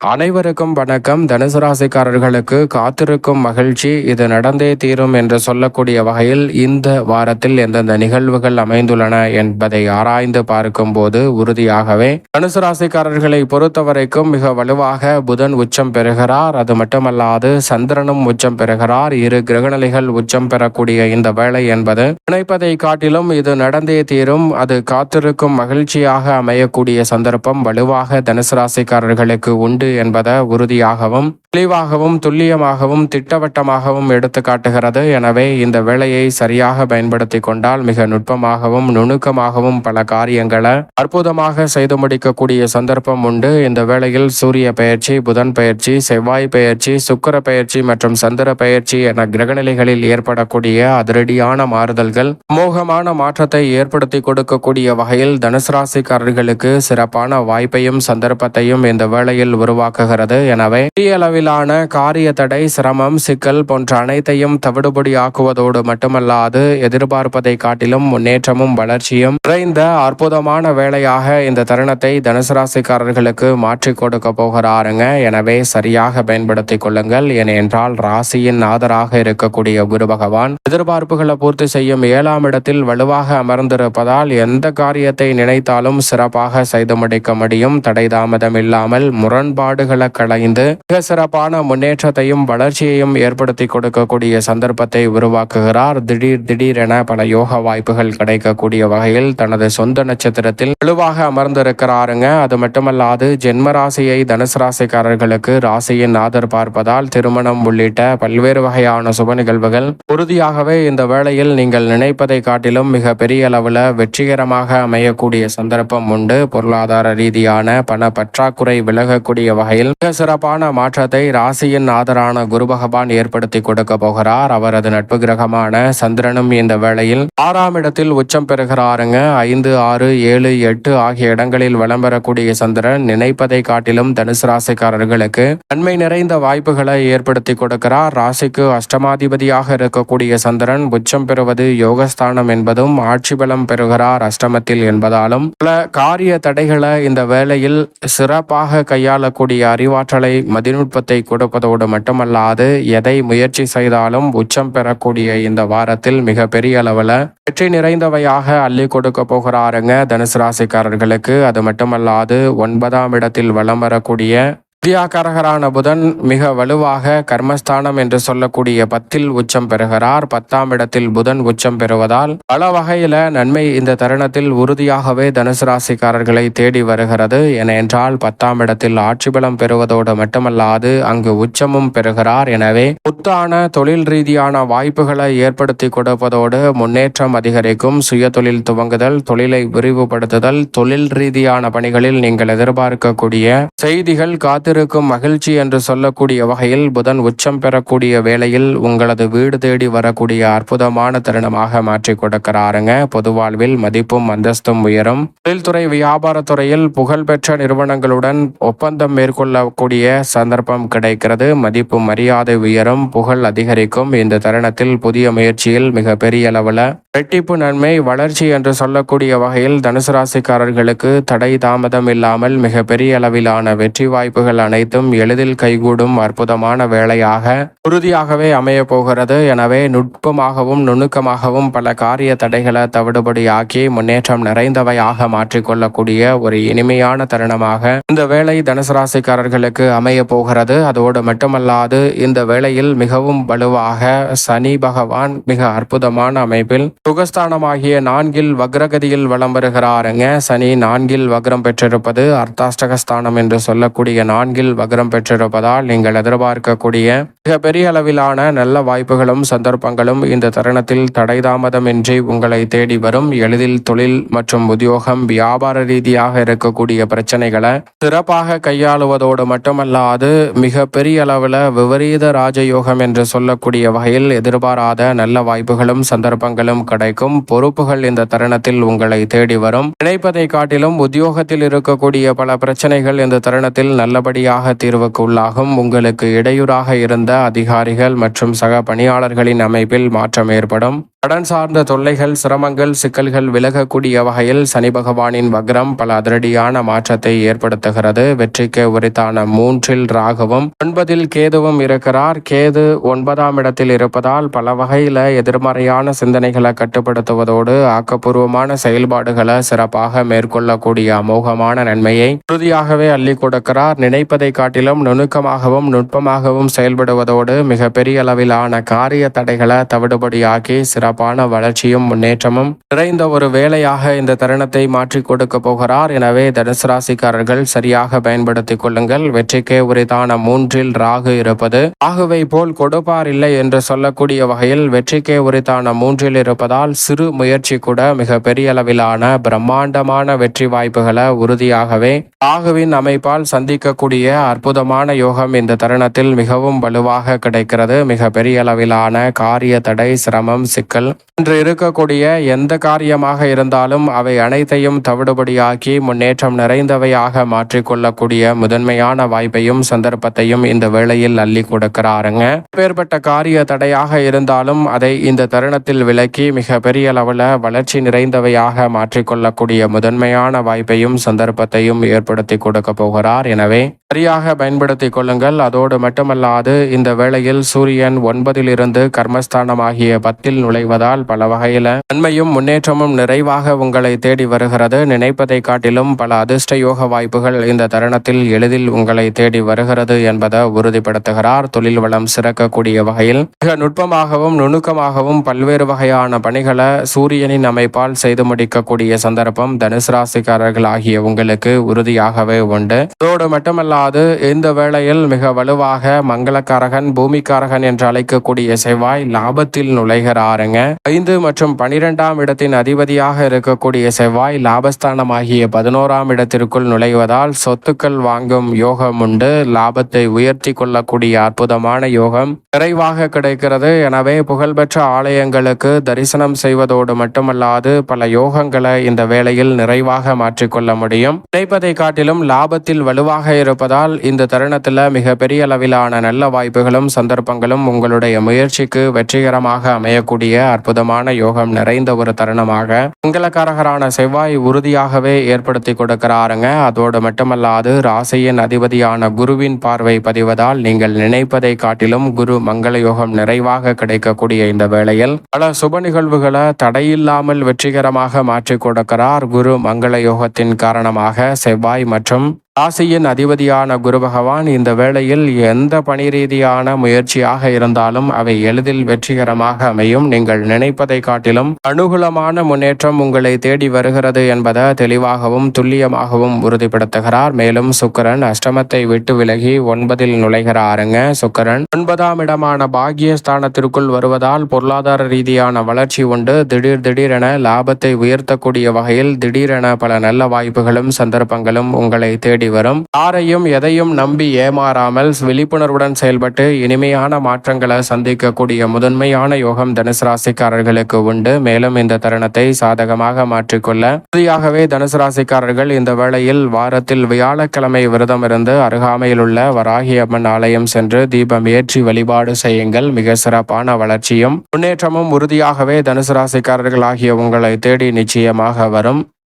அனைவருக்கும் வணக்கம். தனுசு ராசிக்காரர்களுக்கு காத்திருக்கும் மகிழ்ச்சி இது நடந்தே தீரும் என்று சொல்லக்கூடிய வகையில் இந்த வாரத்தில் எந்தெந்த நிகழ்வுகள் அமைந்துள்ளன என்பதை ஆராய்ந்து பார்க்கும் போது உறுதியாகவே தனுசு ராசிக்காரர்களை பொறுத்தவரைக்கும் மிக வலுவாக புதன் உச்சம் பெறுகிறார். அது மட்டுமல்லாது சந்திரனும் உச்சம் பெறுகிறார். இரு கிரகநிலைகள் உச்சம் பெறக்கூடிய இந்த வேளை என்பது நினைப்பதை காட்டிலும் இது நடந்தே தீரும், அது காத்திருக்கும் மகிழ்ச்சியாக அமையக்கூடிய சந்தர்ப்பம் வலுவாக தனுசு ராசிக்காரர்களுக்கு உண்டு என்பதை உறுதியாகவும் தெளிவாகவும் துல்லியமாகவும் திட்டவட்டமாகவும் எடுத்து காட்டுகிறது. எனவே இந்த வேளையை சரியாக பயன்படுத்தி கொண்டால் மிக நுட்பமாகவும் நுணுக்கமாகவும் பல காரியங்களை அற்புதமாக செய்து முடிக்கக்கூடிய சந்தர்ப்பம் உண்டு. இந்த வேளையில் சூரிய பெயர்ச்சி, புதன் பெயர்ச்சி, செவ்வாய் பெயர்ச்சி, சுக்கிர பெயர்ச்சி மற்றும் சந்திர பெயர்ச்சி என கிரகநிலைகளில் ஏற்படக்கூடிய அதிரடியான மாறுதல்கள் மோகமான மாற்றத்தை ஏற்படுத்தி கொடுக்கக்கூடிய வகையில் தனுசு ராசிக்காரர்களுக்கு சிறப்பான வாய்ப்பையும் சந்தர்ப்பத்தையும் இந்த வேளையில் உருவாக்குகிறது. எனவே அளவிலான காரிய தடை, சிரமம், சிக்கல் போன்ற அனைத்தையும் தவிடுபடியாக்குவதோடு மட்டுமல்லாது எதிர்பார்ப்பதை காட்டிலும் முன்னேற்றமும் வளர்ச்சியும் நிறைந்த அற்புதமான வேளையாக இந்த தருணத்தை தனுசு ராசிக்காரர்களுக்கு மாற்றி கொடுக்க போகிறாருங்க. எனவே சரியாக பயன்படுத்தி கொள்ளுங்கள். ஏனென்றால் ராசியின் ஆதராக இருக்கக்கூடிய குரு பகவான் எதிர்பார்ப்புகளை பூர்த்தி செய்யும் 7ஆம் இடத்தில் வலுவாக அமர்ந்திருப்பதால் எந்த காரியத்தை நினைத்தாலும் சிறப்பாக செய்து முடிக்க முடியும். தடை தாமதம் இல்லாமல் முரண்பாடுகளை களைந்து மிக சிறப்பான முன்னேற்றத்தையும் வளர்ச்சியையும் ஏற்படுத்தி கொடுக்கக்கூடிய சந்தர்ப்பத்தை உருவாக்குகிறார். திடீரென பல யோக வாய்ப்புகள் கிடைக்கக்கூடிய வகையில் தனது சொந்த நட்சத்திரத்தில் வலுவாக அமர்ந்திருக்கிறாருங்க. அது மட்டுமல்லாது ஜென்ம ராசியை தனுசு ராசிக்காரர்களுக்கு ராசியின் ஆதர் பார்ப்பதால் திருமணம் உள்ளிட்ட பல்வேறு வகையான சுப நிகழ்வுகள் உறுதியாகவே இந்த வேளையில் நீங்கள் நினைப்பதை காட்டிலும் மிக பெரிய அளவில் வெற்றிகரமாக அமையக்கூடிய சந்தர்ப்பம் உண்டு. பொருளாதார ரீதியான பண பற்றாக்குறை விலகக்கூடிய வகையில் மிக சிறப்பான மாற்றத்தை ராசியின் ஆதரான குரு பகவான் ஏற்படுத்தி கொடுக்க போகிறார். அவரது நட்பு கிரகமான சந்திரனும் இந்த வேளையில் 6ஆம் இடத்தில் உச்சம் பெறுகிறாருங்க. 5, 6, 7, 8 ஆகிய இடங்களில் வலம் பெறக்கூடிய சந்திரன் நினைப்பதை காட்டிலும் தனுசு ராசிக்காரர்களுக்கு நன்மை நிறைந்த வாய்ப்புகளை ஏற்படுத்தி கொடுக்கிறார். ராசிக்கு அஷ்டமாதிபதியாக இருக்கக்கூடிய சந்திரன் உச்சம் பெறுவது யோகஸ்தானம் என்பதும் ஆட்சி பலம் பெறுகிறார் அஷ்டமத்தில் என்பதாலும் பல காரிய தடைகளை இந்த வேளையில் சிறப்பாக கையாளக்கூடிய அறிவாற்றலை மதிநுட்பத்தை கொடுப்பதோடு மட்டுமல்லாது எதை முயற்சி செய்தாலும் உச்சம் பெறக்கூடிய இந்த வாரத்தில் மிக பெரிய அளவில் வெற்றி நிறைந்தவையாக அள்ளி கொடுக்க போகிறாருங்க தனுசு ராசிக்காரர்களுக்கு. அது மட்டுமல்லாது 9ஆம் இடத்தில் வலம் வரக்கூடிய வித்யாகாரகரான புதன் மிக வலுவாக கர்மஸ்தானம் என்று சொல்லக்கூடிய 10ல் உச்சம் பெறுகிறார். 10ஆம் இடத்தில் புதன் உச்சம் பெறுவதால் பல வகையில நன்மை இந்த தருணத்தில் உறுதியாகவே தனுசு ராசிக்காரர்களை தேடி வருகிறது. ஏனென்றால் 10ஆம் இடத்தில் ஆட்சி பலம் பெறுவதோடு மட்டுமல்லாது அங்கு உச்சமும் பெறுகிறார். எனவே புத்தான தொழில் ரீதியான வாய்ப்புகளை ஏற்படுத்தி கொடுப்பதோடு முன்னேற்றம் அதிகரிக்கும். சுய தொழில் துவங்குதல், தொழிலை விரிவுபடுத்துதல், தொழில் ரீதியான பணிகளில் நீங்கள் எதிர்பார்க்கக்கூடிய செய்திகள் இருக்கும் மகிழ்ச்சி என்று சொல்லக்கூடிய வகையில் புதன் உச்சம் பெறக்கூடிய வேளையில் உங்களது வீடு தேடி வரக்கூடிய அற்புதமான தருணமாக மாற்றி கொடுக்கிறாருங்க. பொது வாழ்வில் மதிப்பும் அந்தஸ்தும் உயரும். தொழில்துறை வியாபாரத்துறையில் புகழ்பெற்ற நிறுவனங்களுடன் ஒப்பந்தம் மேற்கொள்ளக்கூடிய சந்தர்ப்பம் கிடைக்கிறது. மதிப்பு மரியாதை உயரும், புகழ் அதிகரிக்கும். இந்த தருணத்தில் புதிய முயற்சியில் மிக பெரிய அளவில் ரெட்டிப்பு நன்மை வளர்ச்சி என்று சொல்லக்கூடிய வகையில் தனுசு ராசிக்காரர்களுக்கு தடை தாமதம் இல்லாமல் மிக பெரிய அளவிலான வெற்றி வாய்ப்புகள் அனைத்தும் எளிதில் கைகூடும் அற்புதமான வேளையாக உறுதியாகவே அமைய போகிறது. எனவே நுட்பமாகவும் நுணுக்கமாகவும் பல காரிய தடைகளை தவிடுபடியாக்கி முன்னேற்றம் நிறைந்தவையாக மாற்றிக்கொள்ளக்கூடிய ஒரு இனிமையான தருணமாக இந்த வேளை தனுசு ராசிக்காரர்களுக்கு அமைய போகிறது. அதோடு மட்டுமல்லாது இந்த வேளையில் மிகவும் வலுவாக சனி பகவான் மிக அற்புதமான அமைப்பில் சுகஸ்தானமாகிய 4ல் வக்ரகதியில் வலம் வருகிறாருங்க. சனி 4ல் வக்ரம் பெற்றிருப்பது அர்த்தாஷ்டகஸ்தானம் என்று சொல்லக்கூடிய 4ல் வக்ரம் பெற்றிருப்பதால் நீங்கள் எதிர்பார்க்கக்கூடிய மிக பெரிய அளவிலான நல்ல வாய்ப்புகளும் சந்தர்ப்பங்களும் இந்த தருணத்தில் தடை தாமதமின்றி உங்களை தேடி வரும். எளிதில் தொழில் மற்றும் உத்தியோகம், வியாபார ரீதியாக இருக்கக்கூடிய பிரச்சனைகளை சிறப்பாக கையாளுவதோடு மட்டுமல்லாது மிக பெரிய அளவில் விபரீத ராஜயோகம் என்று சொல்லக்கூடிய வகையில் எதிர்பாராத நல்ல வாய்ப்புகளும் சந்தர்ப்பங்களும் கிடைக்கும். பொறுப்புகள் இந்த தருணத்தில் உங்களை தேடி வரும். நினைப்பதை காட்டிலும் உத்தியோகத்தில் இருக்கக்கூடிய பல பிரச்சனைகள் இந்த தருணத்தில் நல்லபடியாக தீர்வுக்கு உள்ளாகும். உங்களுக்கு இடையூறாக இருந்த அதிகாரிகள் மற்றும் சக பணியாளர்களின் அமைப்பில் மாற்றம் ஏற்படும். கடன் சார்ந்த தொல்லைகள், சிரமங்கள், சிக்கல்கள் விலகக்கூடிய வகையில் சனி பகவானின் வக்ரம் பல அதிரடியான மாற்றத்தை ஏற்படுத்துகிறது. வெற்றிக்கு உரித்தான 3 ராகுவும் 9 கேதுவும் இருக்கிறார். கேது 9ஆம் இடத்தில் இருப்பதால் பல வகையில எதிர்மறையான சிந்தனைகளை கட்டுப்படுத்துவதோடு ஆக்கப்பூர்வமான செயல்பாடுகளை சிறப்பாக மேற்கொள்ளக்கூடிய அமோகமான நன்மையை உறுதியாகவே அள்ளி கொடுக்கிறார். நினைப்பதை காட்டிலும் நுணுக்கமாகவும் நுட்பமாகவும் செயல்படுவதோடு மிகப்பெரிய அளவிலான காரிய தடைகளை தவிடுபடியாக்கி சிறப்பான வளர்ச்சியும் முன்னேற்றமும் நிறைந்த ஒரு வேலையாக இந்த தருணத்தை மாற்றி கொடுக்க போகிறார். எனவே தனுசு ராசிக்காரர்கள் சரியாக பயன்படுத்திக் கொள்ளுங்கள். வெற்றிக்கே உரித்தான 3 ராகு இருப்பது ராகுவை போல் கொடுப்பார் இல்லை என்று சொல்லக்கூடிய வகையில் வெற்றிக்கே உரித்தான 3 இருப்பதால் சிறு முயற்சி கூட மிக பெரிய அளவிலான பிரம்மாண்டமான வெற்றி வாய்ப்புகளை உறுதியாகவே ராகுவின் அமைப்பால் சந்திக்கக்கூடிய அற்புதமான யோகம் இந்த தருணத்தில் மிகவும் வலுவாக கிடைக்கிறது. மிக பெரிய அளவிலான காரிய தடை, சிரமம், சிக்கல் இன்று இருக்கக்கூடிய எந்த காரியமாக இருந்தாலும் அவை அனைத்தையும் தவிடுபடியாக்கி முன்னேற்றம் நிறைந்தவையாக மாற்றிக்கொள்ளக்கூடிய முதன்மையான வாய்ப்பையும் சந்தர்ப்பத்தையும் இந்த வேளையில் அள்ளி கொடுக்கிறாருங்க. பேர்பட்ட காரிய தடையாக இருந்தாலும் அதை இந்த தருணத்தில் விலக்கி மிக பெரிய அளவில் வளர்ச்சி நிறைந்தவையாக மாற்றிக்கொள்ளக்கூடிய முதன்மையான வாய்ப்பையும் சந்தர்ப்பத்தையும் ஏற்படுத்தி கொடுக்க போகிறார். எனவே சரியாக பயன்படுத்திக் கொள்ளுங்கள். அதோடு மட்டுமல்லாது இந்த வேளையில் சூரியன் 9 இருந்து கர்மஸ்தானமாகிய 10 நுழைவதால் பல வகையில நன்மையும் முன்னேற்றமும் நிறைவாக உங்களை தேடி வருகிறது. நினைப்பதை காட்டிலும் பல அதிர்ஷ்ட யோக வாய்ப்புகள் இந்த தருணத்தில் எளிதில் உங்களை தேடி வருகிறது என்பதை உறுதிப்படுத்துகிறார். தொழில் வளம் சிறக்கக்கூடிய வகையில் மிக நுட்பமாகவும் நுணுக்கமாகவும் பல்வேறு வகையான பணிகளை சூரியனின் அமைப்பால் செய்து முடிக்கக்கூடிய சந்தர்ப்பம் தனுசு ராசிக்காரர்கள் ஆகிய உங்களுக்கு உறுதியாகவே உண்டு. அதோடு மட்டுமல்ல இந்த வேளையில் மிக வலுவாக மங்களக்காரகன், பூமிக்காரகன் என்று அழைக்கக்கூடிய செவ்வாய் லாபத்தில் நுழைகிறாருங்க. 5 மற்றும் 12ஆம் இடத்தின் அதிபதியாக இருக்கக்கூடிய செவ்வாய் லாபஸ்தானமாகிய 11ஆம் இடத்திற்குள் நுழைவதால் சொத்துக்கள் வாங்கும் யோகம் உண்டு. லாபத்தை உயர்த்தி கொள்ளக்கூடிய அற்புதமான யோகம் நிறைவாக கிடைக்கிறது. எனவே புகழ்பெற்ற ஆலயங்களுக்கு தரிசனம் செய்வதோடு மட்டுமல்லாது பல யோகங்களை இந்த வேளையில் நிறைவாக மாற்றிக்கொள்ள முடியும். நினைப்பதை காட்டிலும் லாபத்தில் வலுவாக இருப்பதால் இந்த தருணத்தில் மிக பெரிய அளவிலான நல்ல வாய்ப்புகளும் சந்தர்ப்பங்களும் உங்களுடைய முயற்சிக்கு வெற்றிகரமாக அமையக்கூடிய அற்புதமான யோகம் நிறைந்த ஒரு தருணமாக மங்களக்காரகரான செவ்வாய் உறுதியாகவே ஏற்படுத்தி கொடுக்கிறாருங்க. அதோடு மட்டுமல்லாது ராசியின் அதிபதியான குருவின் பார்வை பதிவதால் நீங்கள் நினைப்பதை காட்டிலும் குரு மங்கள யோகம் நிறைவாக கிடைக்கக்கூடிய இந்த வேளையில் பல சுப நிகழ்வுகளை தடையில்லாமல் வெற்றிகரமாக மாற்றிக் கொடுக்கிறார். குரு மங்கள யோகத்தின் காரணமாக செவ்வாய் மற்றும் ராசியின் அதிபதியான குரு பகவான் இந்த வேளையில் எந்த பணி ரீதியான முயற்சியாக இருந்தாலும் அவை எளிதில் வெற்றிகரமாக அமையும். நீங்கள் நினைப்பதை காட்டிலும் அனுகூலமான முன்னேற்றம் உங்களை தேடி வருகிறது என்பதை தெளிவாகவும் துல்லியமாகவும் உறுதிப்படுத்துகிறார். மேலும் சுக்கிரன் அஷ்டமத்தை விட்டு விலகி 9 நுழைகிறாருங்க. சுக்கிரன் 9ஆம் இடமான பாக்கியஸ்தானத்திற்குள் வருவதால் பொருளாதார ரீதியான வளர்ச்சி உண்டு. திடீரென லாபத்தை உயர்த்தக்கூடிய வகையில் திடீரென பல நல்ல வாய்ப்புகளும் சந்தர்ப்பங்களும் உங்களை தேடி வரும். யாரையும் எதையும் நம்பி ஏமாறாமல் விழிப்புணர்வுடன் செயல்பட்டு இனிமையான மாற்றங்களை சந்திக்கக்கூடிய முதன்மையான யோகம் தனுசு ராசிக்காரர்களுக்கு உண்டு. மேலும் இந்த தருணத்தை சாதகமாக மாற்றிக்கொள்ள உறுதியாகவே தனுசு ராசிக்காரர்கள் இந்த வேளையில் வாரத்தில் வியாழக்கிழமை விரதம் இருந்து அருகாமையில் உள்ள வராகி அம்மன் ஆலயம் சென்று தீபம் ஏற்றி வழிபாடு செய்யுங்கள். மிக சிறப்பான வளர்ச்சியும் முன்னேற்றமும் உறுதியாகவே தனுசு ராசிக்காரர்கள் ஆகிய உங்களை தேடி நிச்சயமாக வரும்.